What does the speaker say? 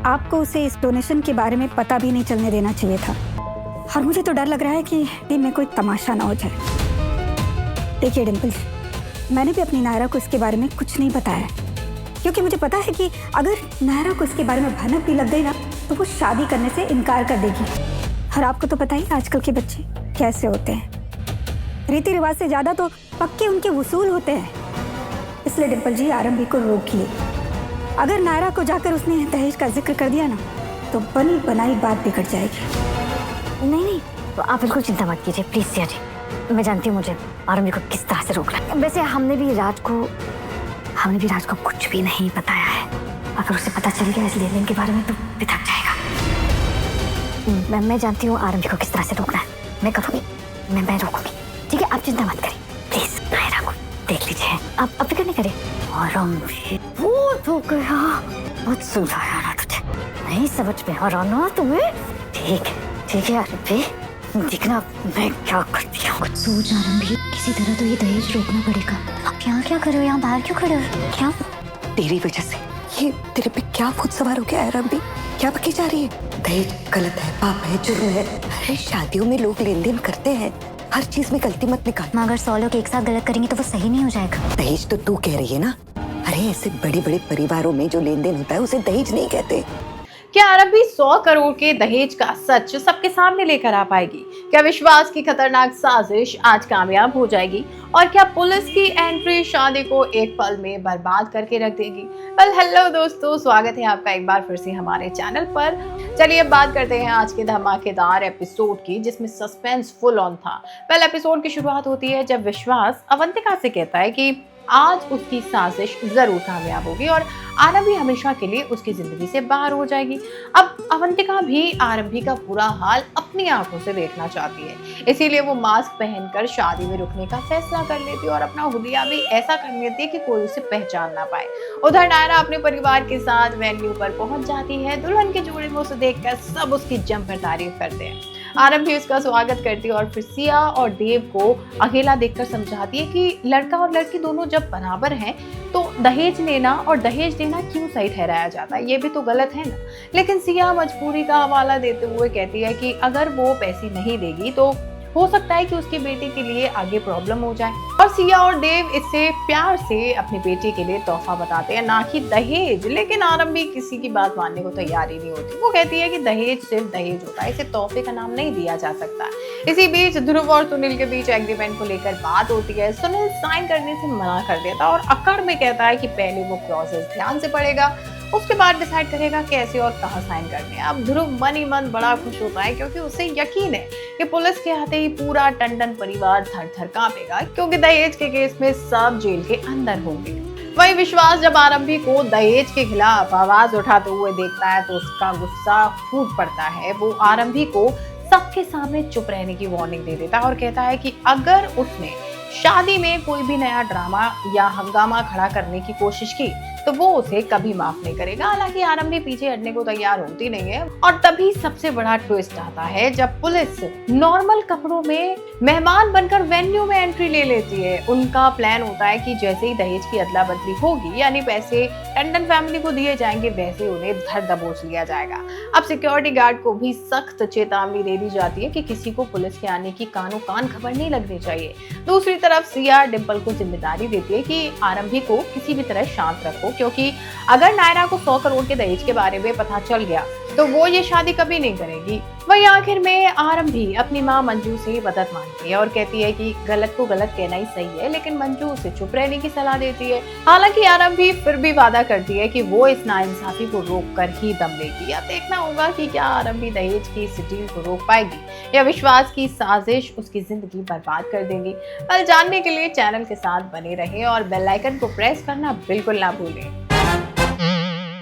आपको उसे इस डोनेशन के बारे में पता भी नहीं चलने देना चाहिए था। और मुझे तो डर लग रहा है कि टीम में कोई तमाशा ना हो जाए। देखिए डिम्पल, मैंने भी अपनी नायरा को इसके बारे में कुछ नहीं बताया, क्योंकि मुझे पता है कि अगर नायरा को इसके बारे में भनक भी लग गई ना तो वो शादी करने से इनकार कर देगी। और आपको तो पता ही आजकल के बच्चे कैसे होते हैं, रीति रिवाज से ज्यादा तो पक्के उनके वसूल होते हैं। इसलिए डिम्पल जी, आरंभी को रोकिए। अगर नायरा को जाकर उसने दहेज का जिक्र कर दिया ना तो बनी बनाई बात बिगड़ जाएगी। नहीं, तो आप बिल्कुल चिंता मत कीजिए प्लीज सिया जी। मैं जानती हूँ मुझे आरंभी को किस तरह से रोकना है। वैसे हमने भी राज को कुछ भी नहीं बताया है। अगर उसे पता चल गया इस लेन देन के बारे में तो बिथक जाएगा। मैं जानती हूँ आरंभी को किस तरह से रोकना है। मैं करूँगी, मैं रोकूंगी। ठीक है, आप चिंता मत करिए प्लीज। नायरा को देख लीजिए, आप फिक्र नहीं करिए। आरंभी वो तो गया, बहुत सुलझाया ना तुझे, नहीं समझ में आ रहा ना तुम्हें। ठीक है आरंभी, देखना मैं क्या करती हूँ। कुछ सोच आरंभी, किसी तरह तो ये दहेज रोकना पड़ेगा। आप यहाँ क्या कर रहे हो, यहाँ बाहर क्यों खड़े हो? क्या तेरी वजह से ये तेरे पे क्या भूत सवार हो गया है आरंभी? क्या बकी जा रही है? दहेज गलत है, पाप है, जुर्म है। अरे शादियों में लोग लेन देन करते हैं, हर चीज में गलती मत निकाल। मगर 100 लोग एक साथ गलत करेंगे तो वो सही नहीं हो जाएगा। दहेज तो तू कह रही है ना। अरे ऐसे बड़े बड़े परिवारों में जो लेन देन होता है उसे दहेज नहीं कहते। क्या आरंभी 100 करोड़ के दहेज का सच सबके सामने लेकर आ पाएगी? क्या विश्वास की खतरनाक साजिश आज कामयाब हो जाएगी? और क्या पुलिस की एंट्री शादी को एक पल में बर्बाद करके रख देगी? हेलो दोस्तों, स्वागत है आपका एक बार फिर से हमारे चैनल पर। चलिए अब बात करते हैं आज के धमाकेदार एपिसोड की, जिसमें सस्पेंस फुल ऑन था। पहले एपिसोड की शुरुआत होती है जब विश्वास अवंतिका से कहता है कि आज उसकी साजिश जरूर कामयाब होगी और आरंभी हमेशा के लिए उसकी जिंदगी से बाहर हो जाएगी। अब अवंतिका भी आरंभी का बुरा हाल अपनी आंखों से देखना चाहती है, इसीलिए वो मास्क पहनकर शादी में रुकने का फैसला कर लेती है और अपना हुलिया भी ऐसा कर लेती है कि कोई उसे पहचान ना पाए। उधर नायरा अपने परिवार के साथ वेन्यू पर पहुंच जाती है। दुल्हन के जोड़े में उसे देखकर सब उसकी जमकर तारीफ करते हैं। आरंभी उसका स्वागत करती है और फिर सिया और देव को अकेला देखकर समझाती है कि लड़का और लड़की दोनों जब बराबर हैं तो दहेज लेना और दहेज देना क्यों सही ठहराया जाता है, ये भी तो गलत है ना। लेकिन सिया मजबूरी का हवाला देते हुए कहती है कि अगर वो पैसे नहीं देगी तो हो सकता है कि उसकी बेटी के लिए आगे प्रॉब्लम हो जाए। और सिया और देव इससे प्यार से अपनी बेटी के लिए तोहफा बताते हैं, ना कि दहेज। लेकिन आरंभी किसी की बात मानने को तैयार ही नहीं होती। वो कहती है कि दहेज सिर्फ दहेज होता है, इसे तोहफे का नाम नहीं दिया जा सकता। इसी बीच ध्रुव और सुनील के बीच एग्रीमेंट को लेकर बात होती है। सुनील साइन करने से मना कर देता और अकड़ में कहता है कि पहले वो क्लॉजेस ध्यान से पढ़ेगा, उसके बाद डिसाइड करेगा कैसे और कहां साइन करने हैं। अब ध्रुव मन ही मन बड़ा खुश होता है, क्योंकि उसे यकीन है कि पुलिस के आते ही पूरा टंडन परिवार थर-थर कांपेगा, क्योंकि दहेज के केस में सब जेल के अंदर होंगे। वही विश्वास जब आरंभी को दहेज के खिलाफ आवाज उठाते हुए देखता है तो उसका गुस्सा फूट पड़ता है। वो आरंभी को सबके सामने चुप रहने की वार्निंग दे देता है और कहता है कि अगर उसने शादी में कोई भी नया ड्रामा या हंगामा खड़ा करने की कोशिश की तो वो उसे कभी माफ नहीं करेगा। हालांकि आरंभी पीछे हटने को तैयार होती नहीं है। और तभी सबसे बड़ा ट्विस्ट आता है जब पुलिस नॉर्मल कपड़ों में मेहमान बनकर वेन्यू में एंट्री ले लेती है। उनका प्लान होता है कि जैसे ही दहेज की अदला बदली होगी, यानी पैसे टंडन फैमिली को दिए जाएंगे, वैसे उन्हें धर दबोच लिया जाएगा। अब सिक्योरिटी गार्ड को भी सख्त चेतावनी दे दी जाती है कि किसी को पुलिस के आने की कानो कान खबर नहीं लगनी चाहिए। दूसरी तरफ सिया डिम्पल को जिम्मेदारी देती है कि आरंभी को किसी भी तरह शांत रखो, क्योंकि अगर नायरा को 100 करोड़ के दहेज के बारे में पता चल गया तो वो ये शादी कभी नहीं करेगी। वही आखिर में आरंभी अपनी माँ मंजू से मदद मांगती है और कहती है कि गलत को गलत कहना ही सही है, लेकिन मंजू उसे चुप रहने की सलाह देती है। हालांकि आरंभी फिर भी वादा करती है कि वो इस नाइंसाफी को रोक कर ही दम लेगी। अब देखना होगा कि क्या आरंभी दहेज की इस डील को रोक पाएगी या विश्वास की साजिश उसकी जिंदगी बर्बाद कर देगी। कल जानने के लिए चैनल के साथ बने रहे और बेल आइकन को प्रेस करना बिल्कुल ना भूलें।